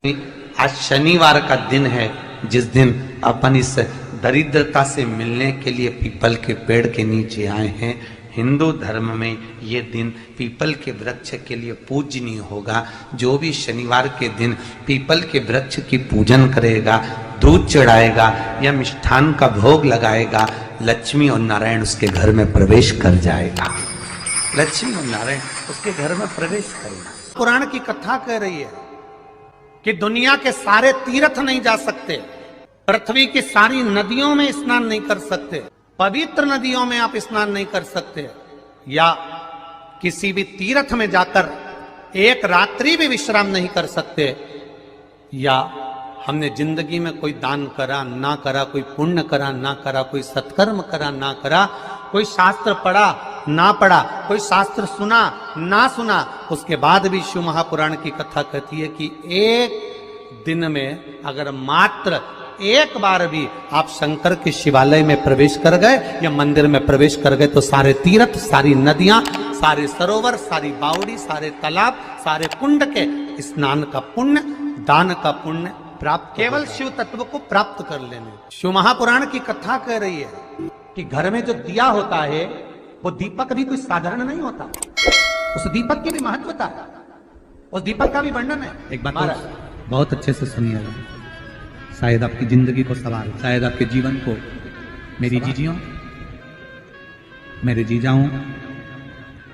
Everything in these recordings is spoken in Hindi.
आज शनिवार का दिन है, जिस दिन अपन इस दरिद्रता से मिलने के लिए पीपल के पेड़ के नीचे आए हैं। हिंदू धर्म में ये दिन पीपल के वृक्ष के लिए पूजनीय होगा। जो भी शनिवार के दिन पीपल के वृक्ष की पूजन करेगा, दूध चढ़ाएगा या मिष्ठान का भोग लगाएगा, लक्ष्मी और नारायण उसके घर में प्रवेश कर जाएगा। लक्ष्मी और नारायण उसके घर में प्रवेश करेगा। पुराण की कथा कह रही है कि दुनिया के सारे तीर्थ नहीं जा सकते, पृथ्वी की सारी नदियों में स्नान नहीं कर सकते, पवित्र नदियों में आप स्नान नहीं कर सकते, या किसी भी तीर्थ में जाकर एक रात्रि भी विश्राम नहीं कर सकते, या हमने जिंदगी में कोई दान करा ना करा, कोई पुण्य करा ना करा, कोई सत्कर्म करा ना करा, कोई शास्त्र पढ़ा ना पढ़ा, कोई शास्त्र सुना ना सुना, उसके बाद भी शिव महापुराण की कथा कहती है कि एक दिन में अगर मात्र एक बार भी आप शंकर के शिवालय में प्रवेश कर गए या मंदिर में प्रवेश कर गए तो सारे तीर्थ, सारी नदियां, सारे सरोवर, सारी बावड़ी, सारे तालाब, सारे कुंड के स्नान का पुण्य, दान का पुण्य प्राप्त, केवल शिव तत्व को प्राप्त कर लेने। शिव महापुराण की कथा कह रही है कि घर में जो दिया होता है वो दीपक भी कोई साधारण नहीं होता, उस दीपक की भी महत्वता है, उस दीपक का भी वर्णन है। एक बात बहुत अच्छे से सुनिएगा, शायद आपकी जिंदगी को सवार, शायद आपके जीवन को। मेरी जीजियों, मेरे जीजाओं,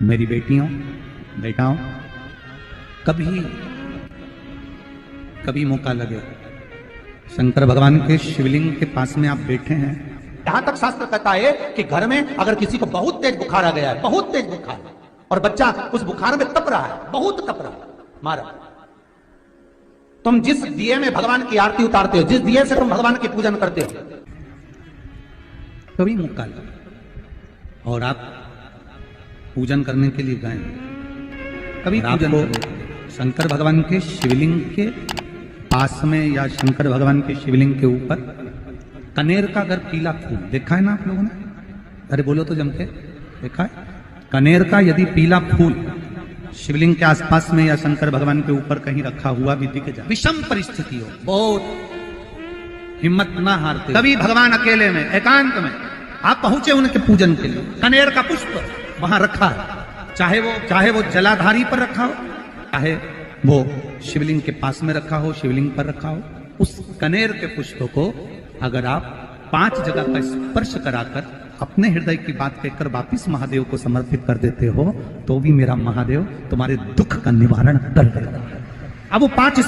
मेरी बेटियों, बेटाओं, कभी मौका लगे, शंकर भगवान के शिवलिंग के पास में आप बैठे हैं, यहां तक शास्त्र कहता है कि घर में अगर किसी को बहुत तेज बुखार आ गया है, बहुत तेज बुखार, और बच्चा उस बुखार में तप रहा है, बहुत तप रहा है, मारा, तुम जिस दिए में भगवान की आरती उतारते हो, जिस दिए से तुम भगवान की पूजन करते हो, कभी मौका लगे और आप पूजन करने के लिए गए, कभी पूजन को शंकर भगवान के शिवलिंग के पास में या शंकर भगवान के शिवलिंग के ऊपर कनेर का अगर पीला फूल देखा है ना आप लोगों ने, अरे बोलो तो जम के, देखा है? कनेर का यदि पीला फूल शिवलिंग के आसपास में या शंकर भगवान के ऊपर कहीं रखा हुआ भी दिख जाए, विषम परिस्थिति हो, बहुत हिम्मत ना हारते, कभी भगवान अकेले में एकांत में आप पहुंचे उनके पूजन के लिए, कनेर का पुष्प वहां रखा है, चाहे वो जलाधारी पर रखा हो, चाहे वो शिवलिंग के पास में रखा हो, शिवलिंग पर रखा हो, उस कनेर के पुष्प को अगर आप 5 जगह का स्पर्श कराकर अपने हृदय की बात कहकर वापिस महादेव को समर्पित कर देते हो, तो भी मेरा महादेव तुम्हारे दुख का निवारण कर देगा। अब वो 5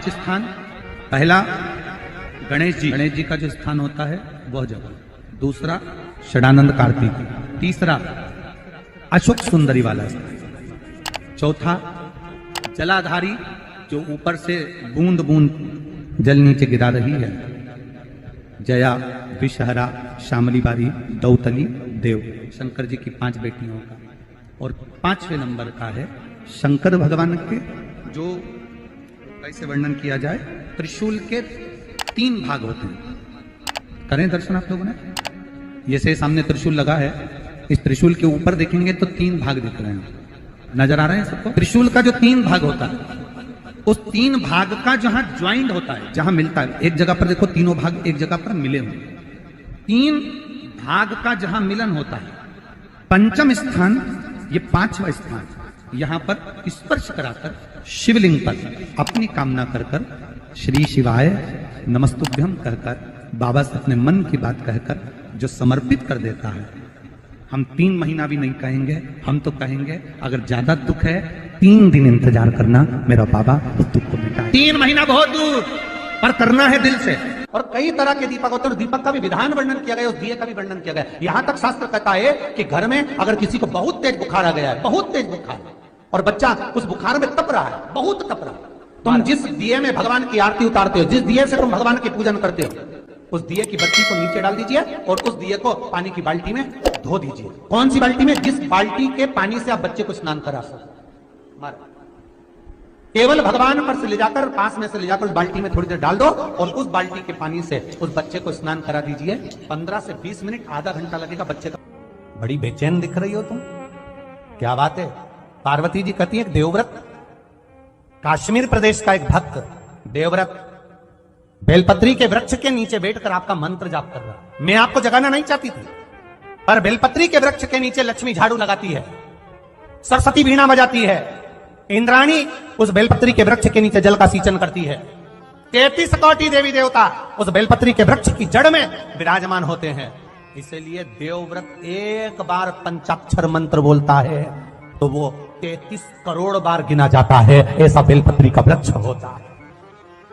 स्थान, पहला गणेश जी का जो स्थान होता है वह जगह, दूसरा षडानंद कार्तिक, तीसरा अशोक सुंदरी वाला स्थान, चौथा जलाधारी जो ऊपर से बूंद बूंद जल नीचे गिरा रही है, जया, विषहरा, शामली बारी, दौतली, देव, शंकर जी की 5 बेटियों का, और 5वें नंबर का है शंकर भगवान के, जो कैसे वर्णन किया जाए, त्रिशूल के 3 भाग होते हैं। करें दर्शन आप लोगों ने, जैसे सामने त्रिशूल लगा है, इस त्रिशूल के ऊपर देखेंगे तो 3 भाग दिख रहे हैं, नजर आ रहे हैं सबको? त्रिशूल का जो 3 भाग होता है, उस 3 भाग का जहां ज्वाइंट होता है, जहां मिलता है, एक जगह पर देखो तीनों भाग एक जगह पर मिले हुए, 3 भाग का जहां मिलन होता है, 5वां स्थान, ये 5वां स्थान, यहां पर स्पर्श कराकर शिवलिंग पर अपनी कामना कर श्री शिवाय नमस्तुभ्यम कहकर बाबा से अपने मन की बात कहकर जो समर्पित कर देता है, हम 3 महीना भी नहीं कहेंगे, हम तो कहेंगे अगर ज्यादा दुख है 3 दिन इंतजार करना, मेरा बाबा उस दुख को मिटाए। 3 महीना बहुत दूर, पर करना है दिल से। और कई तरह के दीपक होते हैं, दीपक का भी विधान वर्णन किया गया, उस दिए का भी वर्णन किया गया। यहां तक शास्त्र कहता है कि घर में अगर किसी को बहुत तेज बुखार आ गया है, बहुत तेज बुखार, और बच्चा उस बुखार में तप रहा है, बहुत तप रहा है, तुम जिस दिए में भगवान की आरती उतारते हो, जिस दिए से तुम भगवान की पूजन करते हो, उस दिए की बत्ती को नीचे डाल दीजिए और उस दिए को पानी की बाल्टी में धो दीजिए। कौन सी बाल्टी में? जिस बाल्टी के पानी से आप बच्चे को स्नान करा सको, केवल भगवान पर से ले जाकर, पास में से ले जाकर उस बाल्टी में थोड़ी देर डाल दो और उस बाल्टी के पानी से उस बच्चे को स्नान करा दीजिए। 15 से 20 मिनट, आधा घंटा लगेगा बच्चे का। बड़ी बेचैन दिख रही हो तुम, क्या बात है? पार्वती जी कहती है देवव्रत काश्मीर प्रदेश का एक भक्त देवव्रत बेलपत्री के वृक्ष के नीचे बैठकर आपका मंत्र जाप कर रहा। मैं आपको जगाना नहीं चाहती थी, पर बेलपत्री के वृक्ष के नीचे लक्ष्मी झाड़ू लगाती है, सरस्वती वीणा बजाती है, इंद्राणी उस बेलपत्री के वृक्ष के नीचे जल का सींचन करती है, 33 कोटि देवी देवता उस बेलपत्री के वृक्ष की जड़ में विराजमान होते हैं। इसलिए देवव्रत एक बार पंचाक्षर मंत्र बोलता है तो वो 33 करोड़ बार गिना जाता है। ऐसा बेलपत्री का वृक्ष होता है।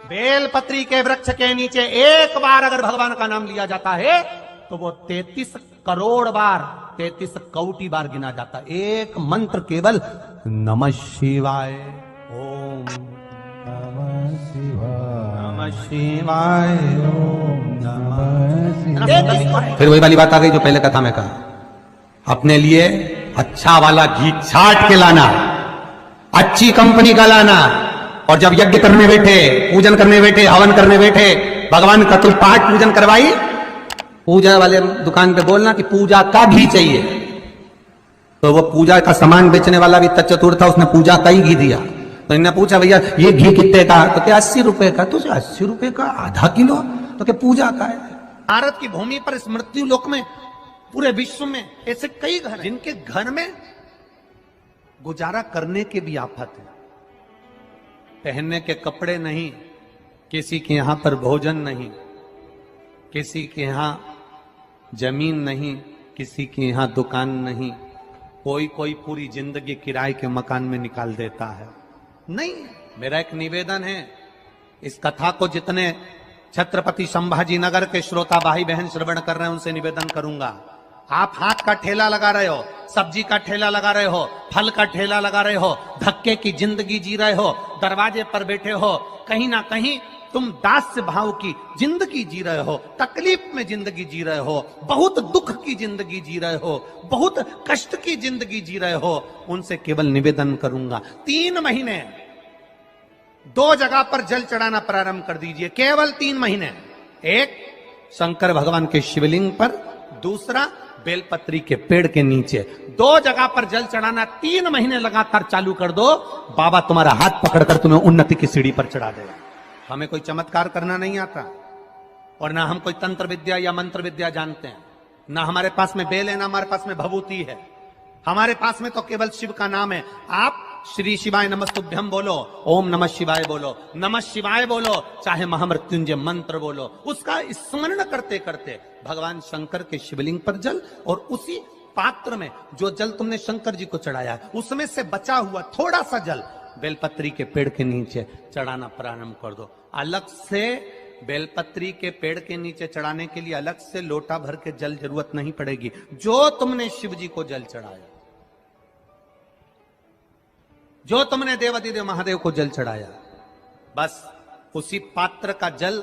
बेलपत्री के वृक्ष के नीचे एक बार अगर भगवान का नाम लिया जाता है तो वो 33 करोड़ बार, 33 कोटि बार गिना जाता है। एक मंत्र केवल नमः शिवाय, ओम नमः शिवाय, नमः शिवाय, ओम नमः शिवाय। फिर वही वाली बात आ गई जो पहले कथा में कहा, अपने लिए अच्छा वाला घी छाट के लाना, अच्छी कंपनी का लाना, और जब यज्ञ करने बैठे, पूजन करने बैठे, हवन करने बैठे, भगवान का तुम पाठ पूजन करवाई, पूजा वाले दुकान पे बोलना कि पूजा का घी चाहिए। तो वो पूजा का सामान बेचने वाला भी तत्चतुर था, उसने पूजा का ही घी दिया। तो इन्होंने पूछा भैया ये घी कितने का? तो क्या 80 रुपए का? तो 80 रुपए का आधा किलो? तो क्या पूजा का है? भारत की भूमि पर इस मृत्यु लोक में पूरे विश्व में ऐसे कई घर हैं जिनके घर में गुजारा करने के भी आफत है। पहनने के कपड़े नहीं, किसी के यहां पर भोजन नहीं, किसी के यहां जमीन नहीं, किसी के यहां दुकान नहीं, कोई पूरी जिंदगी किराए के मकान में निकाल देता है। नहीं, मेरा एक निवेदन है, इस कथा को जितने छत्रपति संभाजी नगर के श्रोता भाई बहन श्रवण कर रहे हैं उनसे निवेदन करूंगा, आप हाथ का ठेला लगा रहे हो, सब्जी का ठेला लगा रहे हो, फल का ठेला लगा रहे हो, धक्के की जिंदगी जी रहे हो, दरवाजे पर बैठे हो, कहीं ना कहीं तुम दास्य भाव की जिंदगी जी रहे हो, तकलीफ में जिंदगी जी रहे हो, बहुत दुख की जिंदगी जी रहे हो, बहुत कष्ट की जिंदगी जी रहे हो, उनसे केवल निवेदन करूंगा 3 महीने 2 जगह पर जल चढ़ाना प्रारंभ कर दीजिए। केवल 3 महीने, एक शंकर भगवान के शिवलिंग पर, दूसरा बेलपत्री के पेड़ के नीचे, 2 जगह पर जल चढ़ाना 3 महीने लगातार चालू कर दो। बाबा तुम्हारा हाथ पकड़कर तुम्हें उन्नति की सीढ़ी पर चढ़ा देगा। हमें कोई चमत्कार करना नहीं आता, और ना हम कोई तंत्र विद्या या मंत्र विद्या जानते हैं, ना हमारे पास में बेल है, ना हमारे पास में भभूति है। हमारे पास में तो केवल शिव का नाम है। आप श्री शिवाय नमस्तुभ्यम बोलो, ओम नमः शिवाय बोलो, नमः शिवाय बोलो, चाहे महामृत्युंजय मंत्र बोलो, उसका स्मरण करते करते भगवान शंकर के शिवलिंग पर जल, और उसी पात्र में जो जल तुमने शंकर जी को चढ़ाया है उसमें से बचा हुआ थोड़ा सा जल बेलपत्री के पेड़ के नीचे चढ़ाना प्रारंभ कर दो। अलग से बेलपत्री के पेड़ के नीचे चढ़ाने के लिए अलग से लोटा भर के जल जरूरत नहीं पड़ेगी। जो तुमने शिव जी को जल चढ़ाया, जो तुमने देवाधिदेव महादेव को जल चढ़ाया, बस उसी पात्र का जल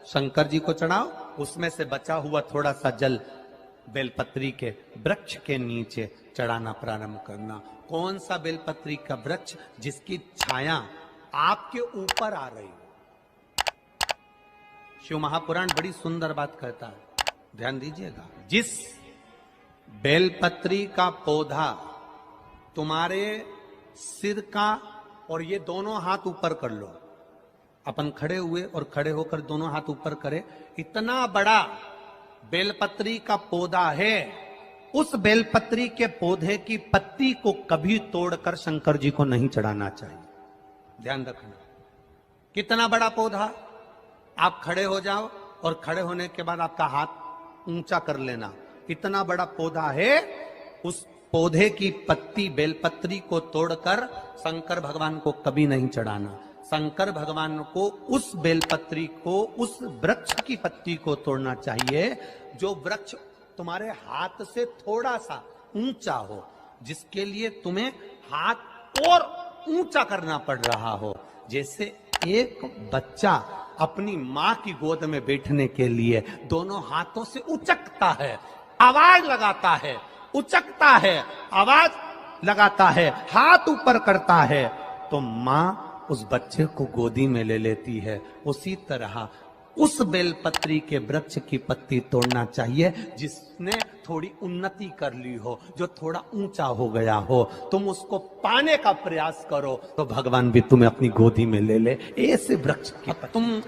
शंकर जी को चढ़ाओ, उसमें से बचा हुआ थोड़ा सा जल बेलपत्री के वृक्ष के नीचे चढ़ाना प्रारंभ करना। कौन सा बेलपत्री का वृक्ष? जिसकी छाया आपके ऊपर आ रही हो। शिव महापुराण बड़ी सुंदर बात कहता है, ध्यान दीजिएगा। जिस बेलपत्री का पौधा तुम्हारे सिर का, और ये दोनों हाथ ऊपर कर लो, अपन खड़े हुए और खड़े होकर दोनों हाथ ऊपर करे, इतना बड़ा बेलपत्री का पौधा है, उस बेलपत्री के पौधे की पत्ती को कभी तोड़कर शंकर जी को नहीं चढ़ाना चाहिए। ध्यान रखना, कितना बड़ा पौधा। आप खड़े हो जाओ और खड़े होने के बाद आपका हाथ ऊंचा कर लेना, इतना बड़ा पौधा है, उस पौधे की पत्ती बेलपत्री को तोड़कर शंकर भगवान को कभी नहीं चढ़ाना। शंकर भगवान को उस बेलपत्री को, उस वृक्ष की पत्ती को तोड़ना चाहिए जो वृक्ष तुम्हारे हाथ से थोड़ा सा ऊंचा हो, जिसके लिए तुम्हें हाथ और ऊंचा करना पड़ रहा हो। जैसे एक बच्चा अपनी मां की गोद में बैठने के लिए दोनों हाथों से उचकता है, आवाज लगाता है, उचकता है, आवाज लगाता है, हाथ ऊपर करता है, तो मां उस बच्चे को गोदी में ले लेती है। उसी तरह उस बेलपत्री के वृक्ष की पत्ती तोड़ना चाहिए जिसने थोड़ी उन्नति कर ली हो, जो थोड़ा ऊंचा हो गया हो। तुम उसको पाने का प्रयास करो तो भगवान भी तुम्हें अपनी गोदी में ले ले। ऐसे वृक्ष की तुम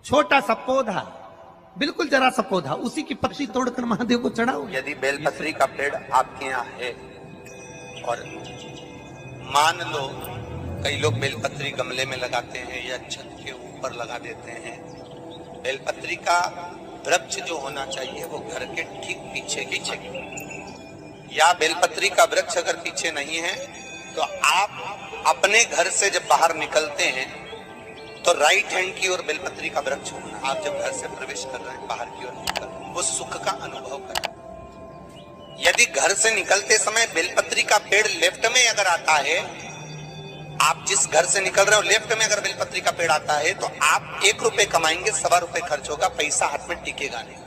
छोटा सा पौधा, बिल्कुल जरा सा पौधा, उसी की पत्ती तोड़कर महादेव को चढ़ाओ। यदि बेलपत्री का पेड़ आपके यहाँ है और मान लो कई लोग बेलपत्री गमले में लगाते हैं या छत के ऊपर लगा देते हैं, बेलपत्री का वृक्ष जो होना चाहिए वो घर के ठीक पीछे या बेलपत्री का वृक्ष अगर पीछे नहीं है तो आप अपने घर से जब बाहर निकलते हैं तो राइट हैंड की ओर बेलपत्री का वृक्ष होना। आप जब घर से प्रवेश कर रहे हैं बाहर की ओर निकल वो सुख का अनुभव करें। यदि घर से निकलते समय बेलपत्री का पेड़ लेफ्ट में अगर आता है, आप जिस घर से निकल रहे हो लेफ्ट में अगर बेलपत्री का पेड़ आता है तो आप 1 रुपए कमाएंगे, 1.25 रुपए खर्च होगा, पैसा हाथ में टिकेगा नहीं।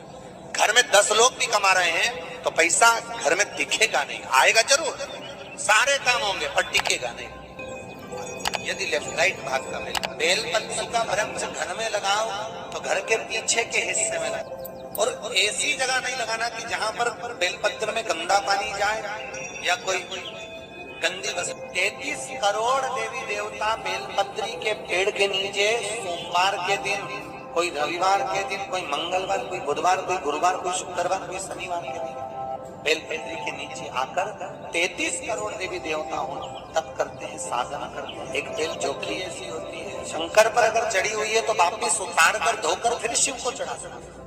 घर में 10 लोग भी कमा रहे हैं तो पैसा घर में दिखेगा नहीं, आएगा जरूर, सारे काम होंगे पर टिकेगा नहीं। यदि लेफ्ट राइट भाग का बेलपत्री का वृक्ष घर में लगाओ तो घर के पीछे के हिस्से में लगाओ, और ऐसी जगह नहीं लगाना कि जहां पर बेलपत्र में गंदा पानी जाए या कोई गंदी वस्तु। 33 करोड़ देवी देवता बेलपत्री के पेड़ के नीचे सोमवार के दिन, कोई रविवार के दिन, कोई मंगलवार, कोई बुधवार, कोई गुरुवार, कोई शुक्रवार, कोई शनिवार के दिन बेलपत्री के नीचे आकर 33 करोड़ देवी देवता तप करते हैं, साधना करते हैं। एक बेल जोखी ऐसी होती है, शंकर पर अगर चढ़ी हुई है तो वापिस उतार कर धोकर फिर शिव को चढ़ा सकते।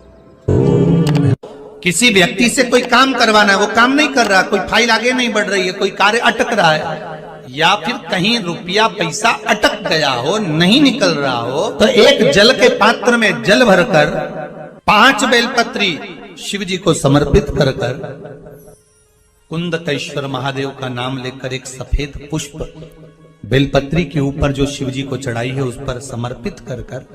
किसी व्यक्ति से कोई काम करवाना है, वो काम नहीं कर रहा, कोई फाइल आगे नहीं बढ़ रही है, कोई कार्य अटक रहा है, या फिर कहीं रुपया पैसा अटक गया हो, नहीं निकल रहा हो, तो एक जल के पात्र में जल भरकर 5 बेलपत्री शिव जी को समर्पित कर कुंदकेश्वर महादेव का नाम लेकर एक सफेद पुष्प बेलपत्री के ऊपर जो शिव जी को चढ़ाई है उस पर समर्पित कर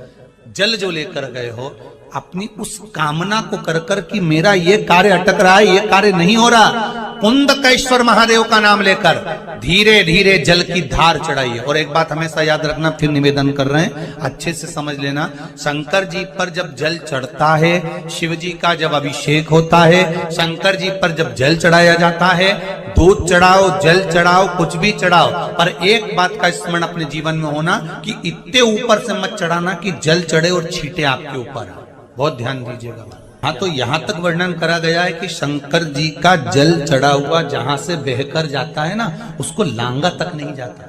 जल जो लेकर गए हो, अपनी उस कामना को कर कि मेरा ये कार्य अटक रहा है, ये कार्य नहीं हो रहा, कुंदकेश्वर महादेव का नाम लेकर धीरे धीरे जल की धार चढ़ाइए। और एक बात हमेशा याद रखना, फिर निवेदन कर रहे हैं, अच्छे से समझ लेना, शंकर जी पर जब जल चढ़ता है, शिव जी का जब अभिषेक होता है, शंकर जी पर जब जल चढ़ाया जाता है, दूध चढ़ाओ, जल चढ़ाओ, कुछ भी चढ़ाओ, पर एक बात का स्मरण अपने जीवन में होना कि इतने ऊपर से मत चढ़ाना कि जल चढ़े और छींटे आपके ऊपर। बहुत ध्यान दीजिएगा। हाँ, तो यहां तक वर्णन करा गया है कि शंकर जी का जल चढ़ा हुआ जहां से बहकर जाता है ना, उसको लांगा तक नहीं जाता।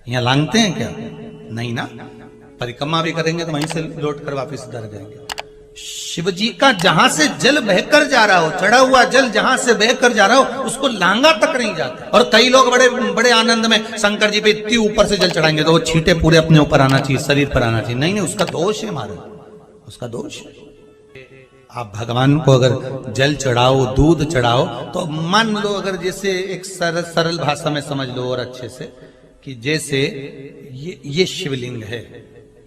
यहाँ लांगते हैं क्या? नहीं ना, परिक्रमा भी करेंगे तो वहीं से लौट कर वापिस उधर जाएंगे। शिव जी का जहां से जल बहकर जा रहा हो, चढ़ा हुआ जल जहां से बहकर जा रहा हो, उसको लांगा तक नहीं जाता। और कई लोग बड़े बड़े आनंद में शंकर जी पे इतनी ऊपर से जल चढ़ाएंगे तो वो छींटे पूरे अपने ऊपर आना चाहिए, शरीर पर आना चाहिए। नहीं, उसका दोष है, हमारा उसका दोष है। आप भगवान को अगर जल चढ़ाओ, दूध चढ़ाओ, तो मान लो अगर जैसे एक सरल भाषा में समझ लो और अच्छे से, कि जैसे ये शिवलिंग है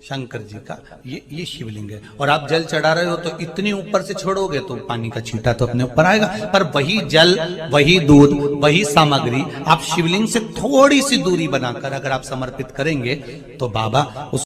शंकर जी का, ये शिवलिंग है, और आप जल चढ़ा रहे हो तो इतनी ऊपर से छोड़ोगे तो पानी का छींटा तो अपने ऊपर आएगा, पर वही जल, वही दूध, वही सामग्री आप शिवलिंग से थोड़ी सी दूरी बनाकर अगर आप समर्पित करेंगे तो बाबा उस